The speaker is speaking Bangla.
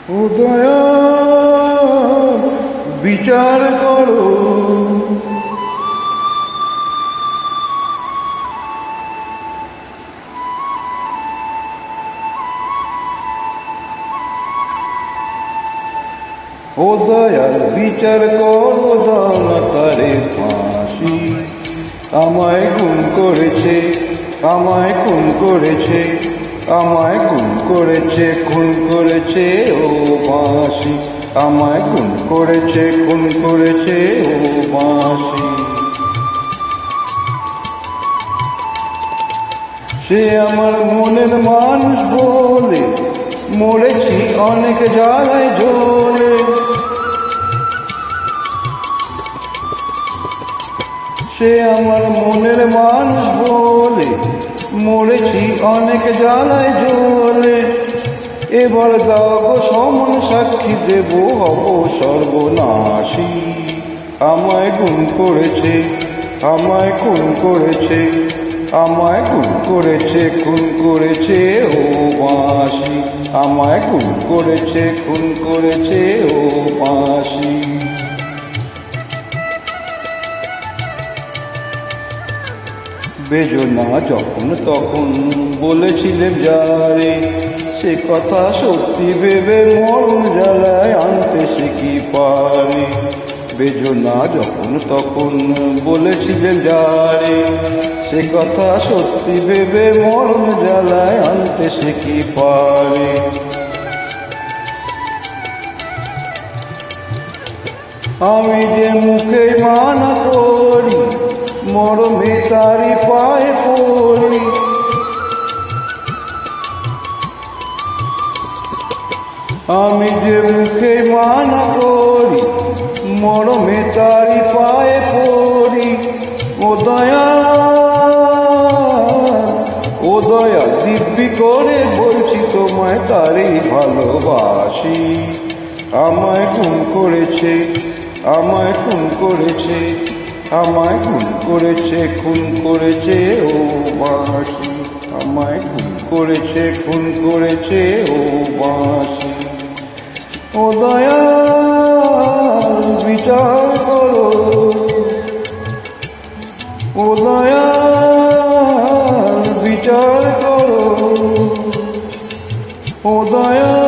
ও দয়াল বিচার করো, ও দয়াল বিচার করো, দাও না তারে ফাঁসি। আমায় খুন করেছে, আমায় খুন করেছে, আমায় খুন করেছে, খুন করেছে ও বাঁশি। আমায় খুন করেছে, খুন করেছে ও বাঁশি। সে আমার মনের মানুষ বলে মরেছি অনেক জায়গায় ঝোলে। সে আমার মনের মানুষ বলে মরেছি অনেক জ্বালায় জ্বলে। এবার দাও গো সমন সাক্ষী দেব, হব সর্বনাশী। আমায় খুন করেছে, আমায় খুন করেছে, আমায় খুন করেছে, খুন করেছে ও বাঁশি। আমায় খুন করেছে, খুন করেছে ও বাঁশি। বেজনা যখন তখন বলেছিলেন যারে, সে কথা সত্যি ভেবে মরণ জ্বালায় আনতে সে কি পারে। বেজনা যখন তখন বলেছিলেন যারে, সে কথা সত্যি ভেবে মরণ জ্বালায় আনতে সে কি পারে। আমি যে মুখে মানা করি, মরমে তারি পায়ে পড়ি। আমি যে মুখে মানা করি, মরমে তারি পায়ে পড়ি। ও দয়াল, ও দয়াল দিব্যি করে বলছি তোমায় তারই ভালোবাসি। আমায় খুন করেছে, আমায় খুন করেছে, আমায় খুন করেছে, খুন করেছে ও বাঁশি। আমায় খুন করেছে, খুন করেছে ও বাঁশি। ও দয়াল বিচার করো, ও দয়াল বিচার করো, ও দয়াল।